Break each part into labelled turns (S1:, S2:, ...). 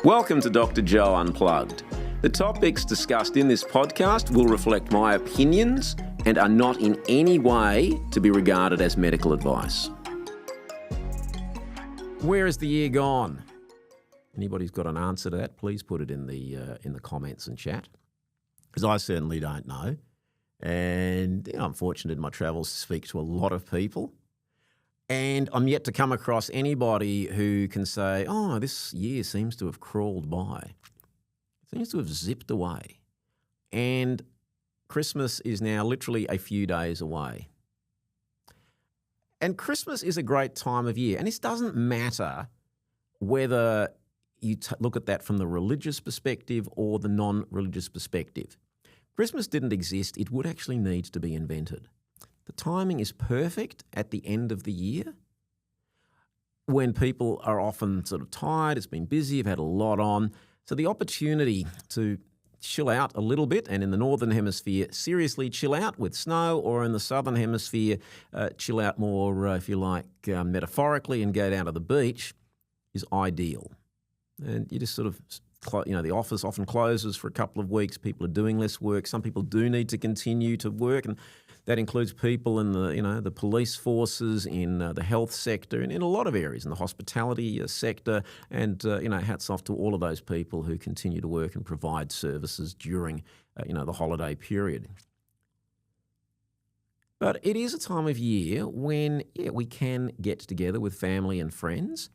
S1: Welcome to Dr Joe Unplugged. The topics discussed in this podcast will reflect my opinions and are not in any way to be regarded as medical advice. Where has the year gone? Anybody's got an answer to that, please put it in the comments and chat, because I certainly don't know. And I'm fortunate in my travels to speak to a lot of people. And I'm yet to come across anybody who can say, oh, this year seems to have crawled by. It seems to have zipped away. And Christmas is now literally a few days away. And Christmas is a great time of year. And this doesn't matter whether you look at that from the religious perspective or the non-religious perspective. Christmas didn't exist. It would actually need to be invented. The timing is perfect at the end of the year when people are often sort of tired, it's been busy, you've had a lot on. So the opportunity to chill out a little bit, and in the Northern Hemisphere, seriously chill out with snow, or in the Southern Hemisphere, chill out more, if you like, metaphorically and go down to the beach, is ideal. And you just sort of, the office often closes for a couple of weeks. People are doing less work. Some people do need to continue to work, and that includes people in the police forces, in the health sector, and in a lot of areas, in the hospitality sector. And hats off to all of those people who continue to work and provide services during the holiday period. But it is a time of year when we can get together with family and friends.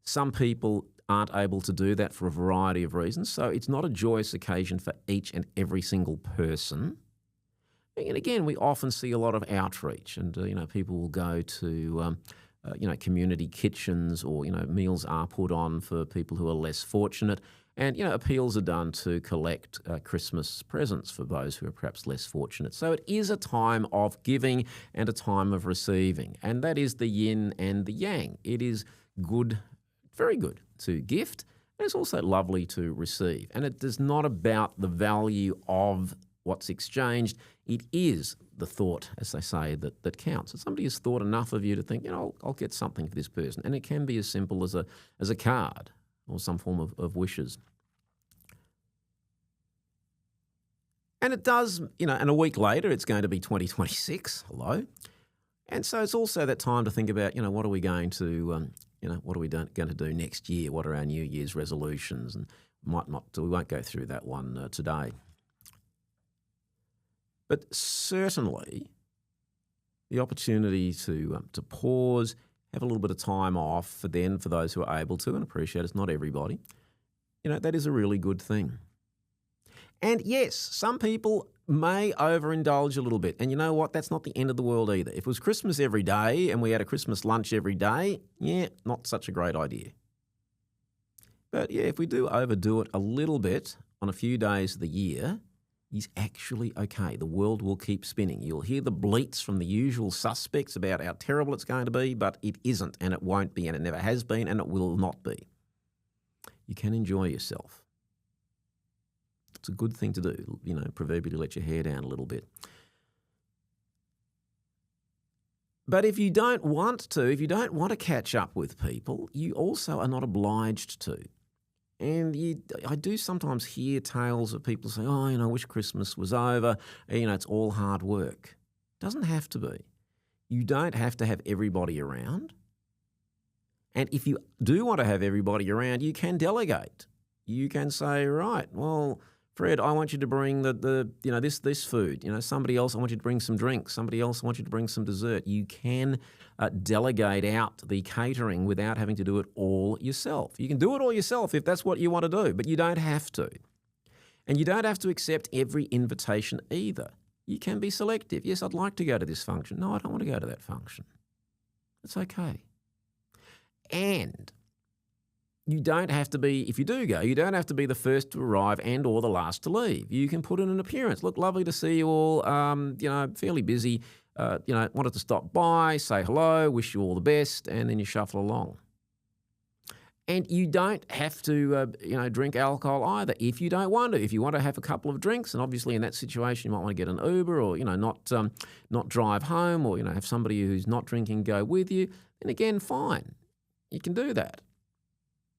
S1: Some people aren't able to do that for a variety of reasons, so it's not a joyous occasion for each and every single person. And again, we often see a lot of outreach, and people will go to community kitchens, or meals are put on for people who are less fortunate, and appeals are done to collect Christmas presents for those who are perhaps less fortunate. So it is a time of giving and a time of receiving, and that is the yin and the yang. It is good, very good to gift, and it's also lovely to receive. And it is not about the value of what's exchanged. It is the thought, as they say, that counts. If somebody has thought enough of you to think, I'll get something for this person. And it can be as simple as a card or some form of wishes. And it does, and a week later, it's going to be 2026. Hello. And so it's also that time to think about, what are we going to, what are we going to do next year? What are our New Year's resolutions? And we won't go through that one today. But certainly the opportunity to pause, have a little bit of time off for those who are able to, and appreciate it's not everybody, that is a really good thing. And yes, some people may overindulge a little bit. And you know what? That's not the end of the world either. If it was Christmas every day and we had a Christmas lunch every day, not such a great idea. But if we do overdo it a little bit on a few days of the year, is actually okay. The world will keep spinning. You'll hear the bleats from the usual suspects about how terrible it's going to be, but it isn't, and it won't be, and it never has been, and it will not be. You can enjoy yourself. It's a good thing to do, proverbially let your hair down a little bit. But if you don't want to catch up with people, you also are not obliged to. And I do sometimes hear tales of people saying, I wish Christmas was over. It's all hard work. It doesn't have to be. You don't have to have everybody around. And if you do want to have everybody around, you can delegate. You can say, right, well, Fred, I want you to bring this food. Somebody else, I want you to bring some drinks. Somebody else, I want you to bring some dessert. You can delegate out the catering without having to do it all yourself. You can do it all yourself if that's what you want to do, but you don't have to. And you don't have to accept every invitation either. You can be selective. Yes, I'd like to go to this function. No, I don't want to go to that function. It's okay. And you don't have to be, if you do go, you don't have to be the first to arrive and or the last to leave. You can put in an appearance. Look, lovely to see you all, fairly busy, wanted to stop by, say hello, wish you all the best, and then you shuffle along. And you don't have to, drink alcohol either if you don't want to. If you want to have a couple of drinks, and obviously in that situation you might want to get an Uber or, not drive home, or, have somebody who's not drinking go with you, then again, fine. You can do that.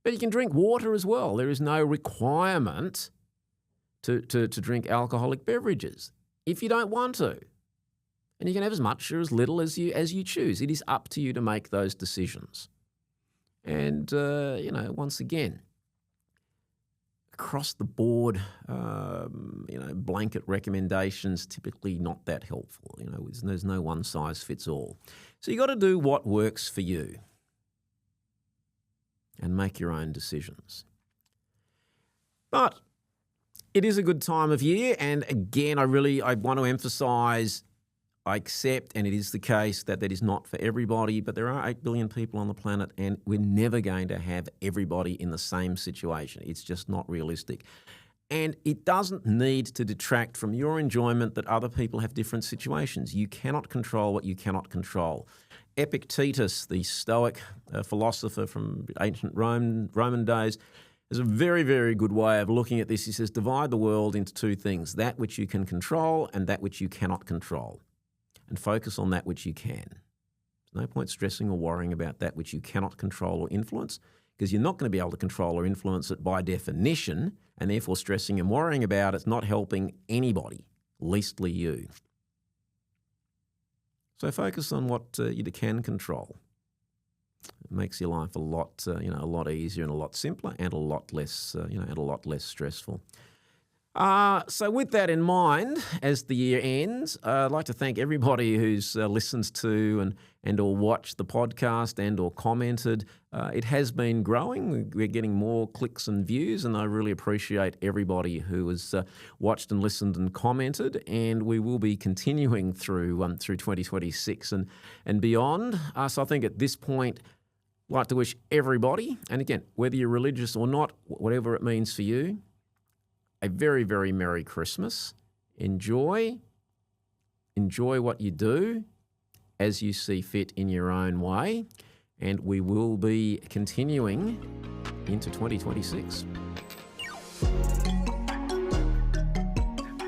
S1: But you can drink water as well. There is no requirement to drink alcoholic beverages if you don't want to. And you can have as much or as little as you choose. It is up to you to make those decisions. And, once again, across the board, blanket recommendations, typically not that helpful. There's no one size fits all. So you got to do what works for you and make your own decisions. But it is a good time of year, and again, I want to emphasise, I accept, and it is the case, that is not for everybody, but there are 8 billion people on the planet, and we're never going to have everybody in the same situation. It's just not realistic. And it doesn't need to detract from your enjoyment that other people have different situations. You cannot control what you cannot control. Epictetus, the Stoic philosopher from ancient Roman days, is a very, very good way of looking at this. He says, divide the world into two things, that which you can control and that which you cannot control, and focus on that which you can. There's no point stressing or worrying about that which you cannot control or influence, because you're not going to be able to control or influence it by definition, and therefore stressing and worrying about it's not helping anybody, leastly you. So focus on what you can control. It makes your life a lot easier and a lot simpler and a lot less stressful. So with that in mind, as the year ends, I'd like to thank everybody who's listened to and or watched the podcast and or commented. It has been growing. We're getting more clicks and views, and I really appreciate everybody who has watched and listened and commented. And we will be continuing through 2026 and beyond. So I think at this point, I'd like to wish everybody, and again, whether you're religious or not, whatever it means for you, a very, very Merry Christmas. Enjoy what you do as you see fit in your own way, and we will be continuing into 2026.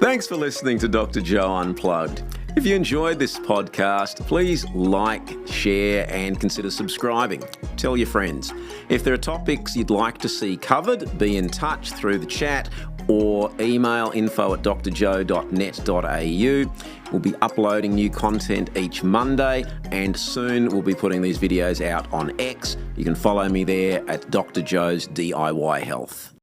S1: Thanks for listening to Dr. Joe Unplugged. If you enjoyed this podcast, please like, share, and consider subscribing. Tell your friends. If there are topics you'd like to see covered, be in touch through the chat or email info@drjoe.net.au. We'll be uploading new content each Monday, and soon we'll be putting these videos out on X. You can follow me there at Dr. Joe's DIY Health.